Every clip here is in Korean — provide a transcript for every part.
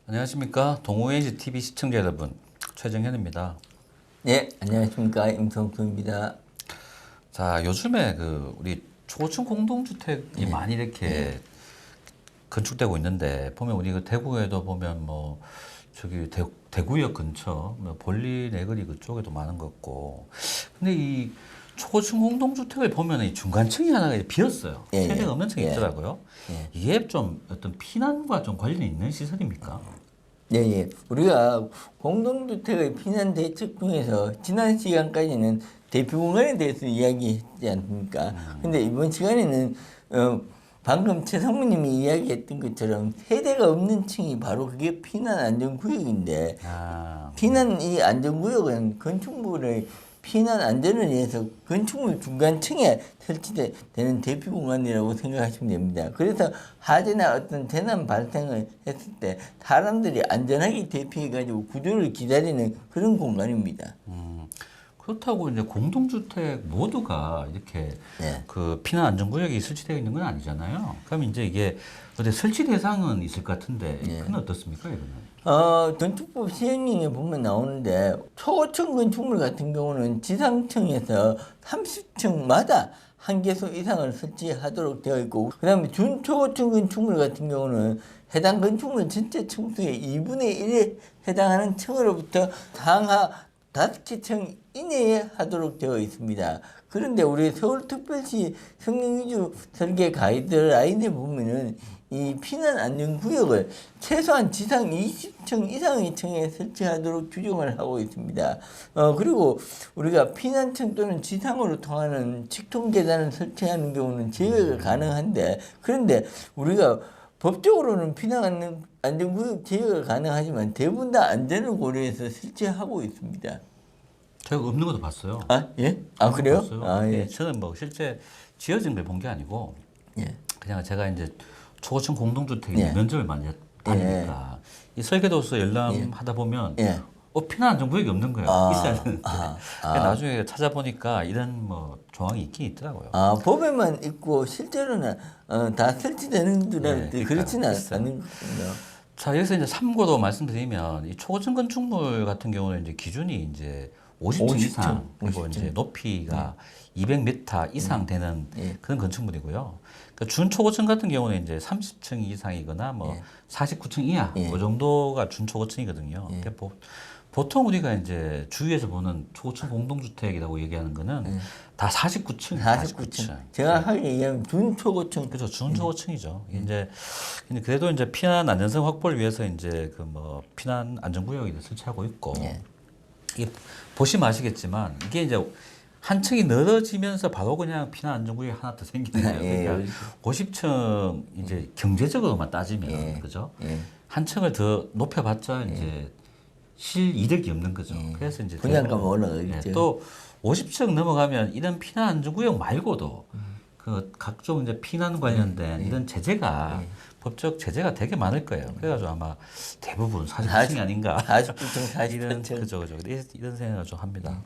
안녕하십니까. 동호회지 TV 시청자 여러분, 최정현입니다. 네, 안녕하십니까. 임성수입니다. 자, 요즘에 우리 초고층 공동주택이 많이 이렇게 건축되고 있는데, 보면 우리 대구에도 보면 저기 대구역 근처, 볼리 내거리 그쪽에도 많은 것 같고. 근데 이 초고층 공동주택을 보면 이 중간층이 하나가 비었어요. 예, 세대가 예. 없는 층이 예. 있더라고요. 예. 이게 좀 어떤 피난과 좀 관련이 있는 시설입니까? 예, 예. 우리가 공동주택의 피난 대책 중에서 지난 시간까지는 대피공간에 대해서 이야기했지 않습니까? 근데 이번 시간에는 방금 최상무님이 이야기했던 것처럼 세대가 없는 층이 바로 그게 피난 안전구역인데 피난 이 안전구역은 건축물의 피난 안전을 위해서 건축물 중간층에 설치되는 대피 공간이라고 생각하시면 됩니다. 그래서 화재나 어떤 재난 발생을 했을 때 사람들이 안전하게 대피해가지고 구조를 기다리는 그런 공간입니다. 그렇다고 이제 공동주택 모두가 이렇게 네. 피난 안전구역이 설치되어 있는 건 아니잖아요. 그럼 이제 이게 어디 설치 대상은 있을 것 같은데 그건 어떻습니까, 이거는? 건축법 시행령에 보면 나오는데 초고층 건축물 같은 경우는 지상층에서 30층마다 한 개소 이상을 설치하도록 되어 있고, 그 다음에 준초고층 건축물 같은 경우는 해당 건축물 전체 층수의 2분의 1에 해당하는 층으로부터 상하 5개 층 이내에 하도록 되어 있습니다. 그런데 우리 서울특별시 성능위주 설계 가이드라인에 보면은 이 피난 안전구역을 최소한 지상 20층 이상의 층에 설치하도록 규정을 하고 있습니다. 그리고 우리가 피난층 또는 지상으로 통하는 직통 계단을 설치하는 경우는 제외가 가능한데, 그런데 우리가 법적으로는 피난 안전구역 제외가 가능하지만 대부분 다 안전을 고려해서 설치하고 있습니다. 제가 없는 것도 봤어요. 아, 예? 아, 그래요? 봤어요. 아, 예. 저는 실제 지어진 걸 본 게 아니고 예. 그냥 제가 이제 초고층 공동주택 예. 면접을 많이 다니니까 이 설계도서 열람하다 보면 예. 피난 안전구역이 없는 거예요. 있어야 되는데. 근데 나중에 찾아보니까 이런 조항이 있긴 있더라고요. 법에만 있고 실제로는 다 설치되는 줄 알았는데 네, 그렇지는 있어요. 않은 거군요. 자, 여기서 이제 참고로 말씀드리면 이 초고층 건축물 같은 경우는 이제 기준이 이제 50층 이상, 그리고 50층. 이제 높이가 200m 이상 되는 그런 건축물이고요. 그러니까 준초고층 같은 경우는 이제 30층 이상이거나 49층 이하, 그 정도가 준초고층이거든요. 그러니까 보통 우리가 이제 주위에서 보는 초고층 공동주택이라고 얘기하는 거는 다 49층, 49층. 정확하게 얘기하면 준초고층. 그렇죠. 준초고층이죠. 이제 근데 그래도 이제 피난 안전성 확보를 위해서 이제 피난 안전구역을 설치하고 있고 이게 보시면 아시겠지만 이게 이제 한 층이 늘어지면서 바로 그냥 피난 안전구역이 하나 더 생기는 거예요. 그러니까 50층 이제 경제적으로만 따지면 그죠? 한 층을 더 높여봤자 이제 실 이득이 없는 거죠. 그래서 이제 분양가가 올라가겠죠. 또 50층 넘어가면 이런 피난 안전구역 말고도 각종 이제 피난 관련된 이런 제재가 법적 제재가 되게 많을 거예요. 그래가지고 아마 대부분 49층이 아닌가. 49층, 48층. 그죠. 이런 생각을 좀 합니다.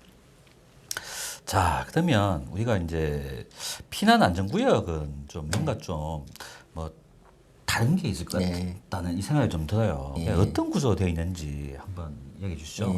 자, 그러면 우리가 이제 피난 안전구역은 좀 뭔가 좀 다른 게 있을 것 같다는 이 생각이 좀 들어요. 어떤 구조가 되어 있는지 한번 얘기해 주시죠.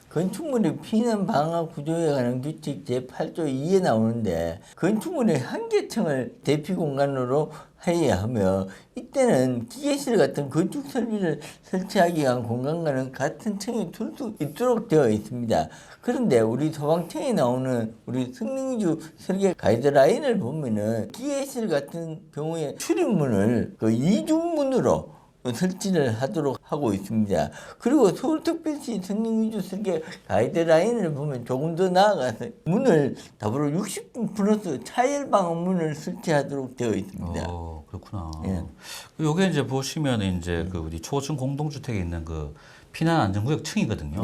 건축물의 피난 방화 구조에 관한 규칙 제8조 2에 나오는데, 건축물의 한 개 층을 대피 공간으로 해야 하며, 이때는 기계실 같은 건축 설비를 설치하기 위한 공간과는 같은 층에 둘 수 있도록 되어 있습니다. 그런데 우리 소방청에 나오는 우리 성능위주 설계 가이드라인을 보면은 기계실 같은 경우에 출입문을 이중문으로 설치를 하도록 하고 있습니다. 그리고 서울특별시 성능위주 설계 가이드라인을 보면 조금 더 나아가서 문을 더불어 60분 플러스 차열방어 문을 설치하도록 되어 있습니다. 그렇구나. 요게 이제 보시면 이제 우리 초고층 공동주택에 있는 피난 안전구역 층이거든요.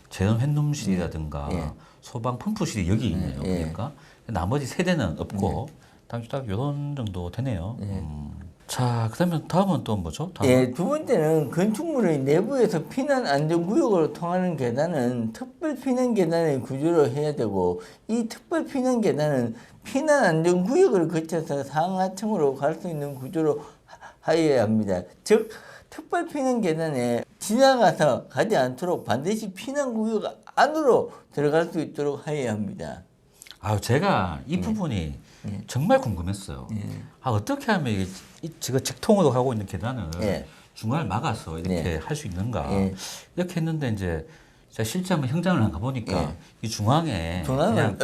재난 횡lum실이라든가 소방 펌프실이 여기 있네요. 그러니까 나머지 세대는 없고 딱 이런 정도 되네요. 자, 그러면 다음은 또 뭐죠? 두 번째는 건축물의 내부에서 피난 안전구역으로 통하는 계단은 특별 피난 계단의 구조로 해야 되고, 이 특별 피난 계단은 피난 안전구역을 거쳐서 상하층으로 갈 수 있는 구조로 하여야 합니다. 즉 특별 피난 계단에 지나가서 가지 않도록 반드시 피난구역 안으로 들어갈 수 있도록 하여야 합니다. 제가 이 부분이 정말 궁금했어요. 어떻게 하면 지금 직통으로 가고 있는 계단을 중간을 막아서 이렇게 할 수 있는가? 이렇게 했는데 이제 제가 실제 한번 현장을 가보니까 이 중앙에 그냥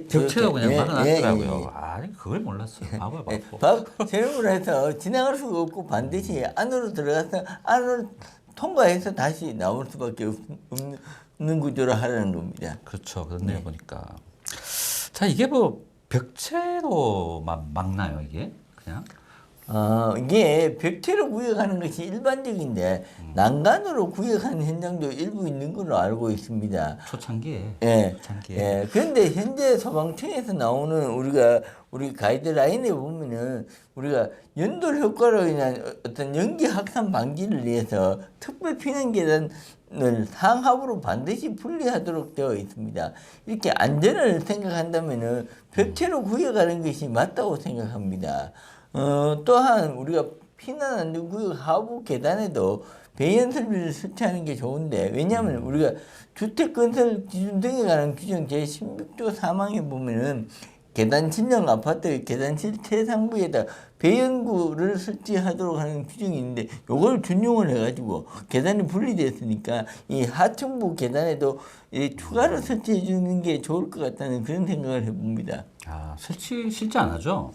벽체로 그냥 막아놨더라고요. 그걸 몰랐어요. 바보야 바보. 세로로 해서 지나갈 수가 없고 반드시 안으로 들어가서 안으로 통과해서 다시 나올 수밖에 없는 구조로 하라는 겁니다. 그렇죠. 그렇네요 보니까. 자, 이게 뭐 벽체로만 막나요 이게 그냥? 이게 벽체로 구역하는 것이 일반적인데 난간으로 구역하는 현장도 일부 있는 걸로 알고 있습니다. 초창기에. 초창기에. 그런데 현재 소방청에서 나오는 우리 가이드라인에 보면은 우리가 연돌 효과로 인한 어떤 연기 확산 방지를 위해서 특별 피난 계단을 상하부로 반드시 분리하도록 되어 있습니다. 이렇게 안전을 생각한다면은 벽체로 구역하는 것이 맞다고 생각합니다. 또한 우리가 피난 안전구역 하부 계단에도 배연 설비를 설치하는 게 좋은데, 왜냐하면 우리가 주택 건설 기준 등에 관한 규정 제16조 3항에 보면은 계단 진영 아파트 계단실 최상부에다 배연구를 설치하도록 하는 규정이 있는데, 요걸 준용을 해가지고 계단이 분리됐으니까 이 하층부 계단에도 추가로 설치해 주는 게 좋을 것 같다는 그런 생각을 해봅니다. 설치 실제 안 하죠?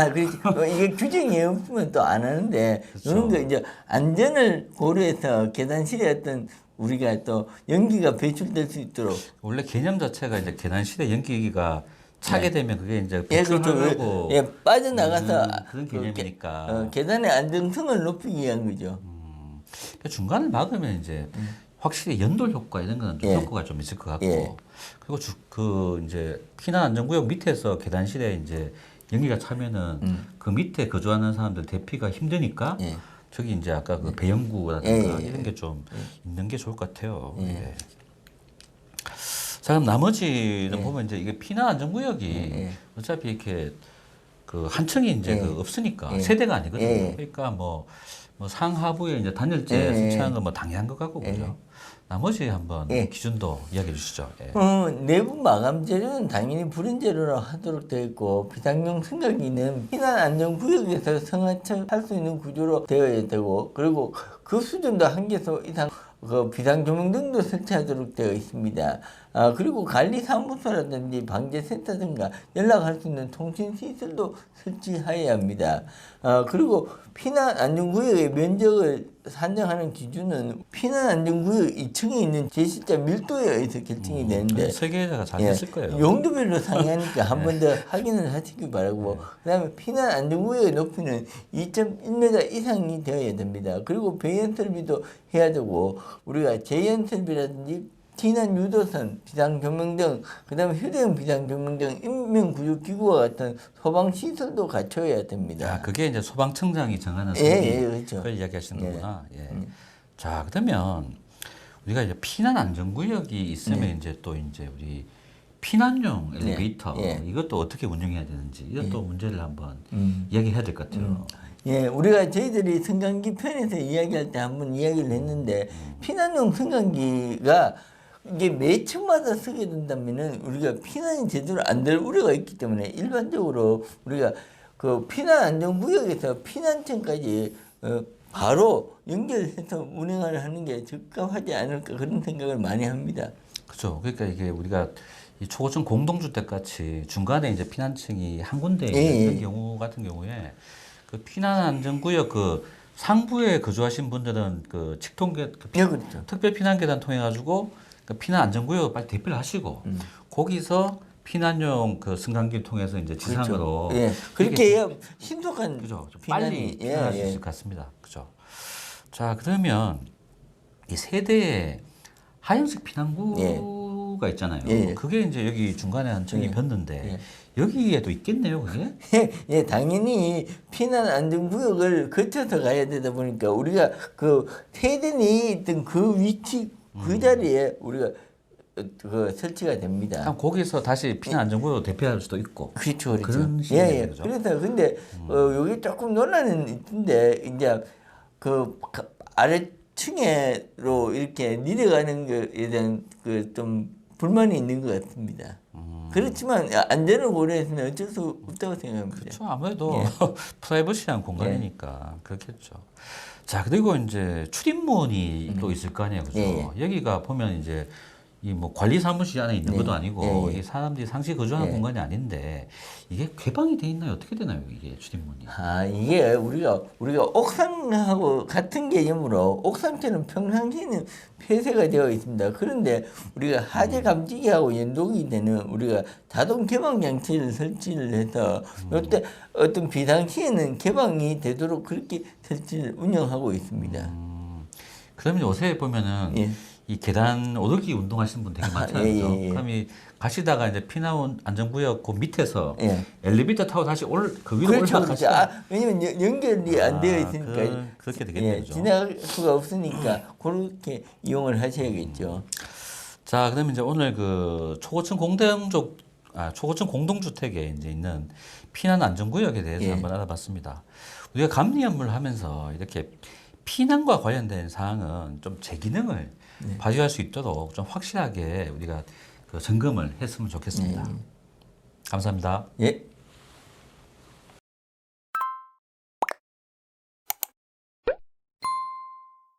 그렇지. 이게 규정이 없으면 또 안 하는데, 그렇죠. 이런 거 이제 안전을 고려해서 계단실에 어떤 우리가 또 연기가 배출될 수 있도록. 원래 개념 자체가 이제 계단실에 연기가 차게 되면 그게 이제 그렇죠. 배출하려고 빠져나가서 그런 개념이니까. 계단의 안정성을 높이기 위한 거죠. 그러니까 중간을 막으면 이제 확실히 연돌 효과 이런 거는 좀 효과가 좀 있을 것 같고, 그리고 이제 피난 안전구역 밑에서 계단실에 이제 연기가 차면은 그 밑에 거주하는 사람들 대피가 힘드니까 저기 이제 아까 그 배연구라든가 이런 게 좀 있는 게 좋을 것 같아요. 자, 그럼 나머지는 보면 이제 이게 피난 안전구역이 어차피 이렇게 그 한 층이 이제 없으니까 세대가 아니거든요. 그러니까 뭐 상하부에 이제 단열재 설치하는 건 뭐 당연한 것 같고 그죠. 나머지 한번 기준도 이야기해 주시죠. 내부 마감 재료는 당연히 불은 재료로 하도록 되어 있고, 비상용 승강기는 피난 안전 구역에서 승하차할 수 있는 구조로 되어야 되고, 그리고 그 수준도 한개소 이상 그 비상 조명등도 설치하도록 되어 있습니다. 그리고 관리사무소라든지 방재센터 등과 연락할 수 있는 통신시설도 설치해야 합니다. 그리고 피난 안전구역의 면적을 산정하는 기준은 피난 안전구역 2층에 있는 제실자 밀도에 의해서 결정이 되는데, 설계자가 잘 했을 거예요. 용도별로 상이하니까 한 번 더 확인을 하시기 바라고, 그다음에 피난 안전구역의 높이는 2.1m 이상이 되어야 됩니다. 그리고 배연 설비도 해야 되고, 우리가 제연 설비라든지 진한 유도선, 비상조명등, 그 다음에 휴대용 비상조명등, 인명구조기구와 같은 소방시설도 갖춰야 됩니다. 그게 이제 소방청장이 정하는 그렇죠. 그걸 이야기하시는 거구나. 자, 그러면 우리가 이제 피난 안전구역이 있으면 이제 또 이제 우리 피난용 엘리베이터 이것도 어떻게 운영해야 되는지 이것도 문제를 한번 이야기해야 될 것 같아요. 우리가 저희들이 승강기 편에서 이야기할 때 한번 이야기를 했는데, 피난용 승강기가 이게 매 층마다 쓰게 된다면은 우리가 피난이 제대로 안 될 우려가 있기 때문에, 일반적으로 우리가 그 피난 안전구역에서 피난층까지 바로 연결해서 운행을 하는 게 적합하지 않을까, 그런 생각을 많이 합니다. 그렇죠. 그러니까 이게 우리가 이 초고층 공동주택 같이 중간에 이제 피난층이 한 군데 있는 경우 같은 경우에 그 피난 안전구역 그 상부에 거주하신 분들은 그 직통계 그렇죠. 특별 피난 계단 통해 가지고 그 피난 안전구역 빨리 대피를 하시고 거기서 피난용 그 승강기를 통해서 이제 지상으로 그렇게 해야 신속한 그죠. 좀 피난이 빨리 피난할 수 있을 것 같습니다. 그죠. 자, 그러면 이 세대에 하얀색 피난구가 있잖아요. 그게 이제 여기 중간에 한 층이 폈는데 여기에도 있겠네요, 그게? 당연히 피난 안전구역을 거쳐서 가야 되다 보니까 우리가 그 세대니 있던 그 위치 그 자리에 우리가 그 설치가 됩니다. 그럼 거기서 다시 피난 안전구역으로 대피할 수도 있고. 그렇죠. 그런 식이네요, 그죠? 그래서 근데 여기 조금 논란은 있는데, 이제 그 아래층으로 이렇게 내려가는 것에 대한 그 좀 불만이 있는 것 같습니다. 그렇지만 안전을 고려해서는 어쩔 수 없다고 생각합니다. 그렇죠. 아무래도 프라이버시한 공간이니까 그렇겠죠. 자, 그리고 이제 출입문이 또 있을 거 아니에요, 그죠? 여기가 보면 이제 이 뭐 관리 사무실 안에 있는 것도 아니고 이게 사람들이 상시 거주하는 공간이 아닌데 이게 개방이 돼 있나요? 어떻게 되나요, 이게 출입문이? 이게 우리가 옥상하고 같은 개념으로 옥상처럼 평상시에는 폐쇄가 되어 있습니다. 그런데 우리가 하재 감지기하고 연동이 되는 우리가 자동 개방 장치를 설치를 해서 이때 어떤 비상시에는 개방이 되도록 그렇게 설치를 운영하고 있습니다. 그러면 요새 보면은 이 계단 오르기 운동하시는 분 되게 많잖아요. 그럼 이 가시다가 이제 피난 안전구역 그 밑에서 엘리베이터 타고 다시 그 위로 그렇죠, 올라가시다. 왜냐면 연결이 안 되어 있으니까 그렇게 되겠네요. 그죠? 지나갈 수가 없으니까 그렇게 이용을 하셔야겠죠. 자, 그러면 이제 오늘 그 초고층 공동주택에 이제 있는 피난 안전구역에 대해서 한번 알아봤습니다. 우리가 감리업무를 하면서 이렇게 피난과 관련된 사항은 좀 제 기능을 발휘할 수 있도록 좀 확실하게 우리가 그 점검을 했으면 좋겠습니다. 감사합니다. 예.